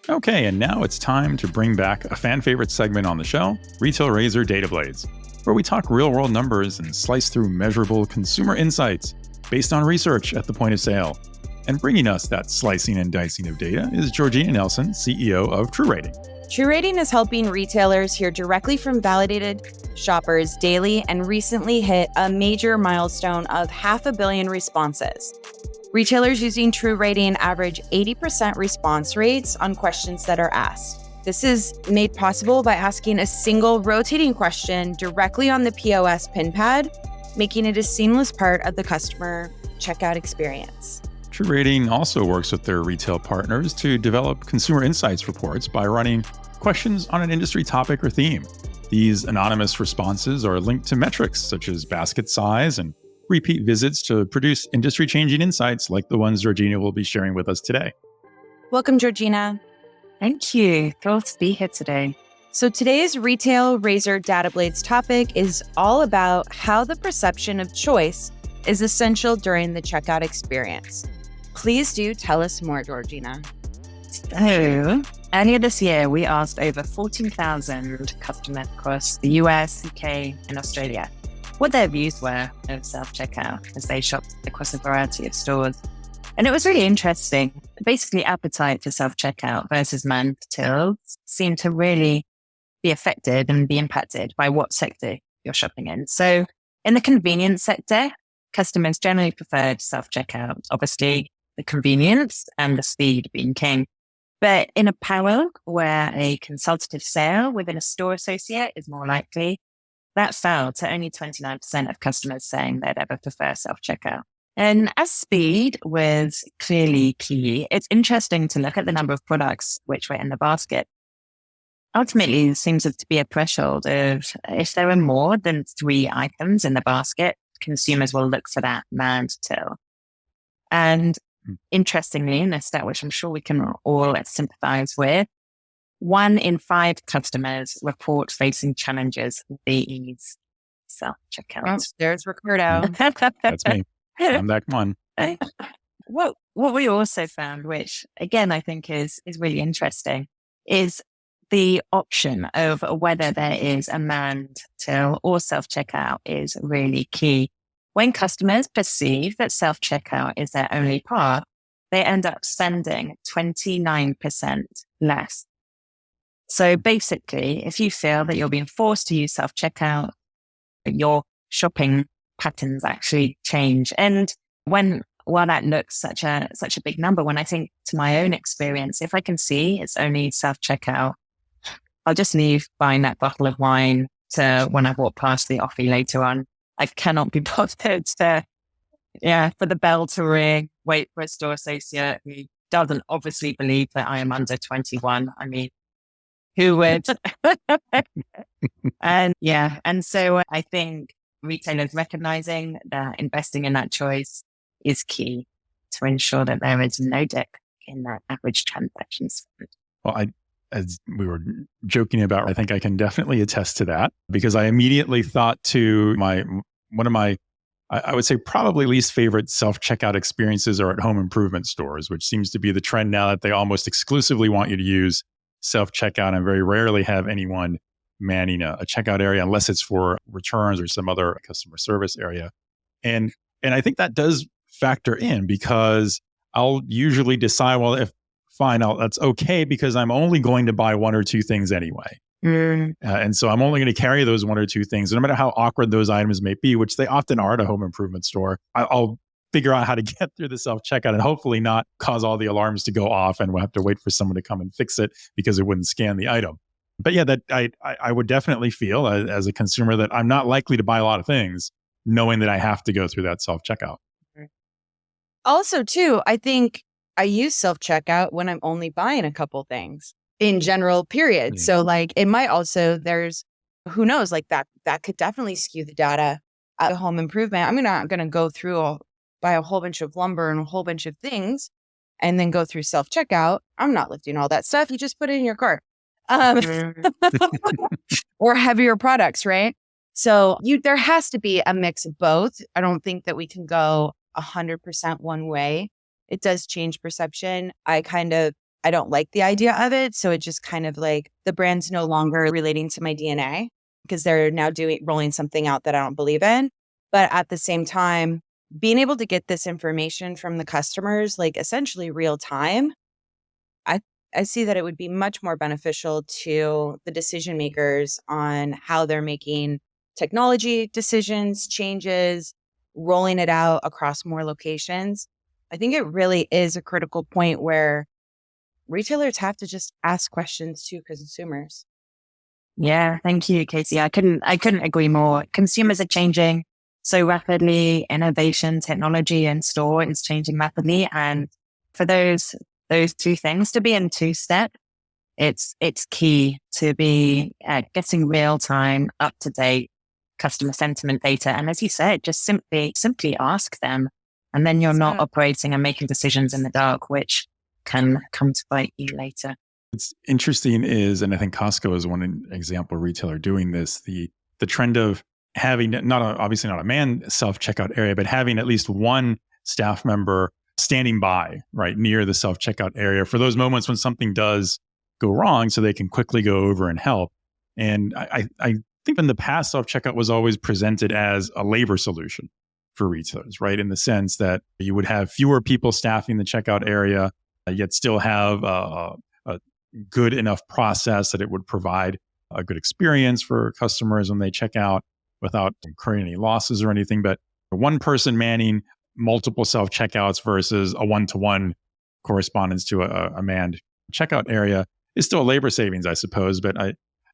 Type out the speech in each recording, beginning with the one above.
Okay, and now it's time to bring back a fan favorite segment on the show, Retail Razor Data Blades, where we talk real world numbers and slice through measurable consumer insights based on research at the point of sale. And bringing us that slicing and dicing of data is Georgina Nelson, CEO of TruRating. TruRating is helping retailers hear directly from validated shoppers daily and recently hit a major milestone of 500 million responses. Retailers using TruRating average 80% response rates on questions that are asked. This is made possible by asking a single rotating question directly on the POS pin pad, making it a seamless part of the customer checkout experience. TruRating also works with their retail partners to develop consumer insights reports by running questions on an industry topic or theme. These anonymous responses are linked to metrics such as basket size and repeat visits to produce industry-changing insights like the ones Georgina will be sharing with us today. Welcome, Georgina. Thank you. Thrilled to be here today. So today's Retail Razor Data Blades topic is all about how the perception of choice is essential during the checkout experience. Please do tell us more, Georgina. So, earlier this year, we asked over 14,000 customers across the US, UK, and Australia what their views were of self-checkout as they shopped across a variety of stores. And it was really interesting. Basically, appetite for self-checkout versus manned tills seemed to really be affected and be impacted by what sector you're shopping in. So in the convenience sector, customers generally preferred self-checkout, obviously the convenience and the speed being king. But in apparel, where a consultative sale within a store associate is more likely, that fell to only 29% of customers saying they'd ever prefer self-checkout. And as speed was clearly key, it's interesting to look at the number of products which were in the basket. Ultimately, there seems to be a threshold of if there are more than 3 items in the basket, consumers will look for that manned till. And interestingly, in a stat which I'm sure we can all sympathize with, 1 in 5 customers report facing challenges with these self-checkout. Well, there's Ricardo. That's me. I'm that one. What we also found, which again I think is really interesting, is the option of whether there is a manned till or self-checkout is really key. When customers perceive that self-checkout is their only path, they end up spending 29% less. So basically, if you feel that you're being forced to use self-checkout, your shopping patterns actually change. And while that looks such a big number, when I think to my own experience, if I can see it's only self-checkout, I'll just leave buying that bottle of wine to when I walk past the offie later on. I cannot be bothered for the bell to ring, wait for a store associate who doesn't obviously believe that I am under 21. I mean, who would? And so I think retailers recognizing that investing in that choice is key to ensure that there is no dip in that average transaction spend. Well, as we were joking about, I think I can definitely attest to that because I immediately thought to one of my, I would say probably least favorite self-checkout experiences are at home improvement stores, which seems to be the trend now that they almost exclusively want you to use self-checkout and very rarely have anyone manning a checkout area unless it's for returns or some other customer service area. And I think that does factor in because I'll usually decide, well, that's okay because I'm only going to buy 1 or 2 things anyway. And so I'm only going to carry those 1 or 2 things. And no matter how awkward those items may be, which they often are at a home improvement store, I'll figure out how to get through the self-checkout and hopefully not cause all the alarms to go off and we'll have to wait for someone to come and fix it because it wouldn't scan the item. But yeah, that I would definitely feel as a consumer that I'm not likely to buy a lot of things knowing that I have to go through that self-checkout. Also, too, I think I use self-checkout when I'm only buying a couple things in general, period. Mm. So like it might also, who knows, like that could definitely skew the data at home improvement. I'm not going to go through buy a whole bunch of lumber and a whole bunch of things and then go through self-checkout. I'm not lifting all that stuff. You just put it in your cart. Or heavier products, right? So there has to be a mix of both. I don't think that we can go 100% one way. It does change perception. I kind of I don't like the idea of it. So it just kind of like the brand's no longer relating to my DNA because they're now rolling something out that I don't believe in. But at the same time, being able to get this information from the customers, like essentially real time, I see that it would be much more beneficial to the decision makers on how they're making technology decisions, changes, rolling it out across more locations. I think it really is a critical point where retailers have to just ask questions to consumers. Yeah, thank you, Casey. I couldn't agree more. Consumers are changing so rapidly. Innovation, technology in store is changing rapidly. And for those two things to be in two-step, it's key to be getting real-time, up-to-date customer sentiment data. And as you said, just simply ask them. And then you're not operating and making decisions in the dark, which can come to bite you later. What's interesting is, and I think Costco is one example retailer doing this, the trend of having obviously not a manned self-checkout area, but having at least one staff member standing by right near the self-checkout area for those moments when something does go wrong so they can quickly go over and help. And I think in the past, self-checkout was always presented as a labor solution for retailers, right? In the sense that you would have fewer people staffing the checkout area, yet still have a good enough process that it would provide a good experience for customers when they check out without incurring any losses or anything. But one person manning multiple self-checkouts versus a one-to-one correspondence to a manned checkout area is still a labor savings, I suppose. But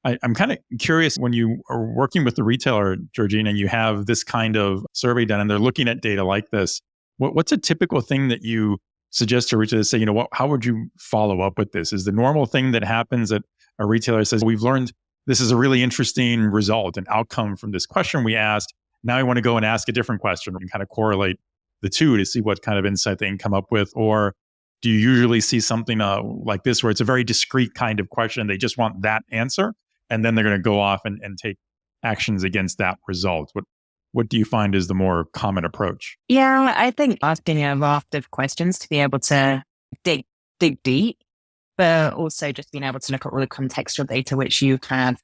I'm kind of curious, when you are working with the retailer, Georgina, and you have this kind of survey done and they're looking at data like this, what's a typical thing that you suggest to retailers? Say, how would you follow up with this? Is the normal thing that happens that a retailer says, we've learned this is a really interesting result, an outcome from this question we asked. Now I want to go and ask a different question and kind of correlate the two to see what kind of insight they can come up with? Or do you usually see something like this where it's a very discrete kind of question? They just want that answer, and then they're going to go off and take actions against that result. What do you find is the more common approach? Yeah, I think asking a raft of questions to be able to dig deep, but also just being able to look at all the contextual data which you have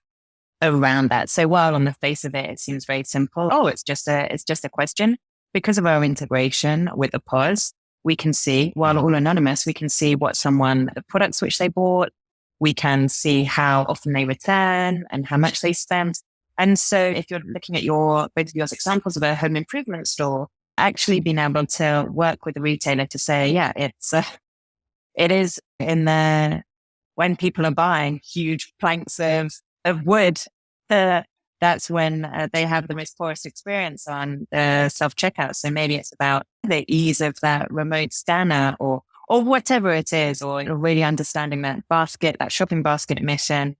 around that. So while on the face of it seems very simple, it's just a question. Because of our integration with the POS, we can see, while all anonymous, we can see the products which they bought. We can see how often they return and how much they spend. And so if you're looking at both of your examples of a home improvement store, actually being able to work with the retailer to say, yeah, it is in there when people are buying huge planks of wood, that's when they have the most poorest experience on the self-checkout. So maybe it's about the ease of that remote scanner or whatever it is, or really understanding that shopping basket mission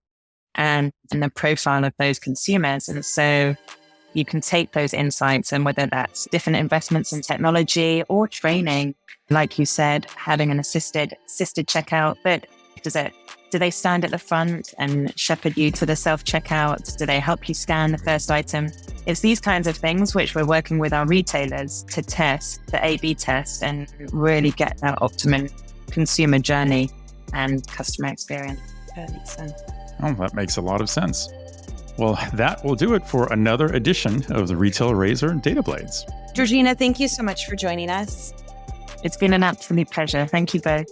and the profile of those consumers. And so you can take those insights, and whether that's different investments in technology or training, like you said, having an assisted checkout, but do they stand at the front and shepherd you to the self-checkout? Do they help you scan the first item? It's these kinds of things which we're working with our retailers to test, the A/B test, and really get that optimum consumer journey and customer experience. Oh, that makes a lot of sense. Well, that will do it for another edition of the Retail Razor Data Blades. Georgina, thank you so much for joining us. It's been an absolute pleasure. Thank you both.